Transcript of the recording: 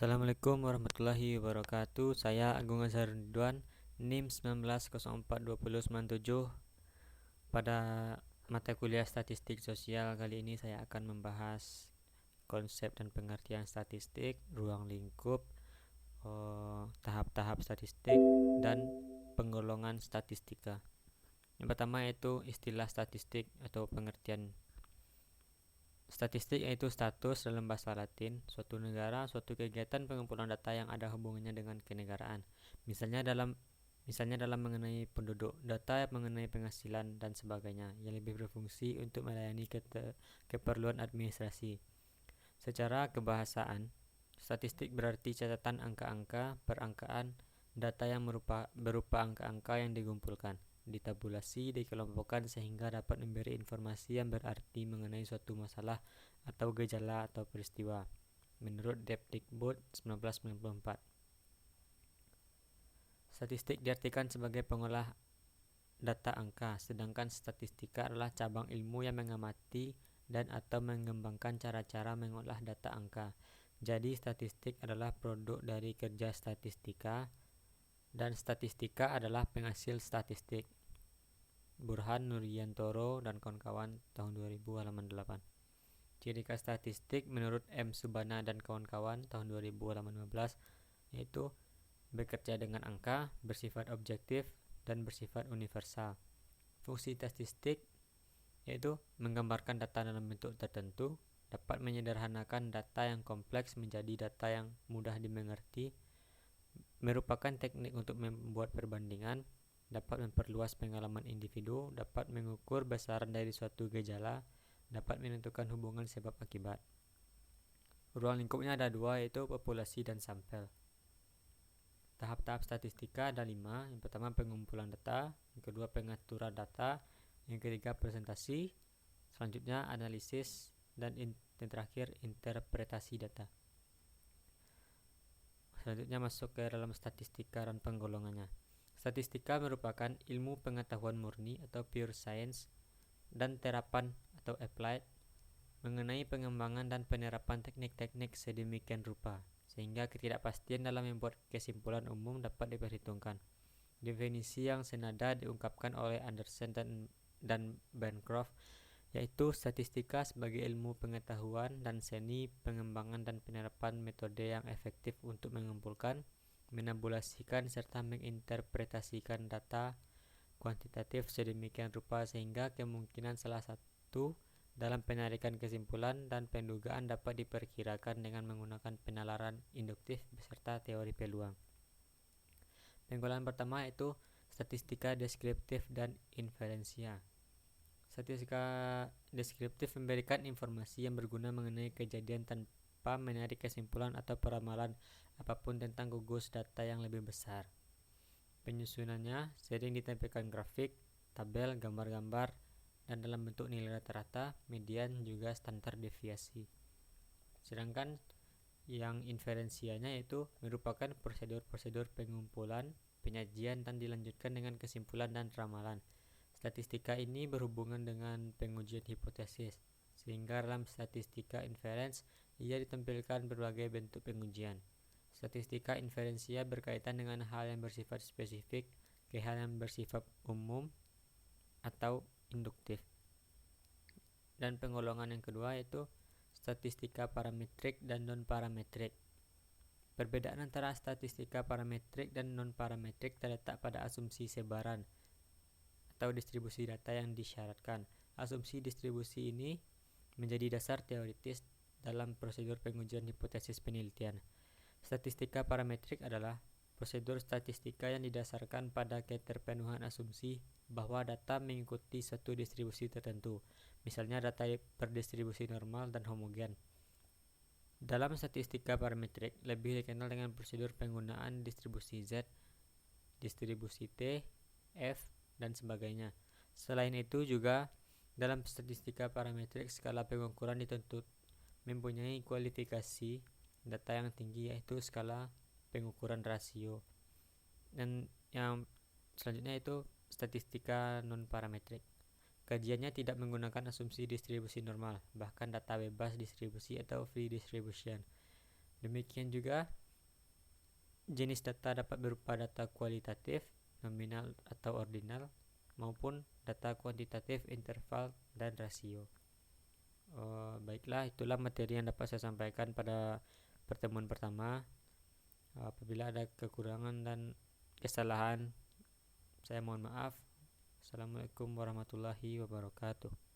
Assalamualaikum warahmatullahi wabarakatuh. Saya Agung Azhar Ridwan, NIM 19042097. Pada mata kuliah Statistik Sosial kali ini saya akan membahas konsep dan pengertian statistik, ruang lingkup, tahap-tahap statistik, dan penggolongan statistika. Yang pertama yaitu istilah statistik atau pengertian. Statistik yaitu status dalam bahasa Latin suatu negara, suatu kegiatan pengumpulan data yang ada hubungannya dengan kenegaraan. Misalnya dalam mengenai penduduk, data mengenai penghasilan dan sebagainya, yang lebih berfungsi untuk melayani keperluan administrasi. Secara kebahasaan, statistik berarti catatan angka-angka, perangkaan, data yang berupa angka-angka yang dikumpulkan, ditabulasi, dikelompokkan sehingga dapat memberi informasi yang berarti mengenai suatu masalah atau gejala atau peristiwa, menurut Depdikbud 1994. Statistik diartikan sebagai pengolah data angka, sedangkan statistika adalah cabang ilmu yang mengamati dan atau mengembangkan cara-cara mengolah data angka. Jadi statistik adalah produk dari kerja statistika dan statistika adalah penghasil statistik. Burhan Nuriyantoro dan kawan-kawan tahun 2000 halaman 8. Ciri khas statistik menurut M. Subana dan kawan-kawan tahun 2000 halaman 15 yaitu bekerja dengan angka, bersifat objektif, dan bersifat universal. Fungsi statistik yaitu menggambarkan data dalam bentuk tertentu, dapat menyederhanakan data yang kompleks menjadi data yang mudah dimengerti, merupakan teknik untuk membuat perbandingan, dapat memperluas pengalaman individu, dapat mengukur besaran dari suatu gejala, dapat menentukan hubungan sebab akibat. Ruang lingkupnya ada dua, yaitu populasi dan sampel. Tahap-tahap statistika ada 5. Yang pertama pengumpulan data, yang kedua pengaturan data, yang ketiga presentasi, selanjutnya analisis, dan yang terakhir interpretasi data. Selanjutnya masuk ke dalam statistika dan penggolongannya. Statistika merupakan ilmu pengetahuan murni atau pure science dan terapan atau applied mengenai pengembangan dan penerapan teknik-teknik sedemikian rupa sehingga ketidakpastian dalam membuat kesimpulan umum dapat diperhitungkan. Definisi yang senada diungkapkan oleh Anderson dan Bancroft, yaitu statistika sebagai ilmu pengetahuan dan seni pengembangan dan penerapan metode yang efektif untuk mengumpulkan, menabulasikan, serta menginterpretasikan data kuantitatif sedemikian rupa sehingga kemungkinan salah satu dalam penarikan kesimpulan dan pendugaan dapat diperkirakan dengan menggunakan penalaran induktif beserta teori peluang. Penggolongan pertama yaitu statistika deskriptif dan inferensia. Statistika deskriptif memberikan informasi yang berguna mengenai kejadian tanpa menarik kesimpulan atau peramalan apapun tentang gugus data yang lebih besar. Penyusunannya sering ditampilkan grafik, tabel, gambar-gambar, dan dalam bentuk nilai rata-rata, median, juga standar deviasi. Sedangkan yang inferensianya yaitu merupakan prosedur-prosedur pengumpulan, penyajian, dan dilanjutkan dengan kesimpulan dan ramalan. Statistika ini berhubungan dengan pengujian hipotesis, sehingga dalam statistika inference ia ditampilkan berbagai bentuk pengujian. Statistika inferensia berkaitan dengan hal yang bersifat spesifik ke hal yang bersifat umum atau induktif. Dan penggolongan yang kedua yaitu statistika parametrik dan non-parametrik. Perbedaan antara statistika parametrik dan non-parametrik terletak pada asumsi sebaran atau distribusi data yang disyaratkan. Asumsi distribusi ini menjadi dasar teoritis dalam prosedur pengujian hipotesis penelitian. Statistika parametrik adalah prosedur statistika yang didasarkan pada keterpenuhan asumsi bahwa data mengikuti suatu distribusi tertentu, misalnya data berdistribusi normal dan homogen. Dalam statistika parametrik lebih dikenal dengan prosedur penggunaan distribusi Z, distribusi T, F, dan sebagainya. Selain itu juga dalam statistika parametrik skala pengukuran dituntut mempunyai kualifikasi data yang tinggi, yaitu skala pengukuran rasio. Dan yang selanjutnya itu statistika non-parametrik. Kajiannya tidak menggunakan asumsi distribusi normal, bahkan data bebas distribusi atau free distribution. Demikian juga jenis data dapat berupa data kualitatif, nominal atau ordinal, maupun data kuantitatif, interval, dan rasio. Baiklah, itulah materi yang dapat saya sampaikan pada pertemuan pertama. Apabila ada kekurangan dan kesalahan, saya mohon maaf. Assalamualaikum warahmatullahi wabarakatuh.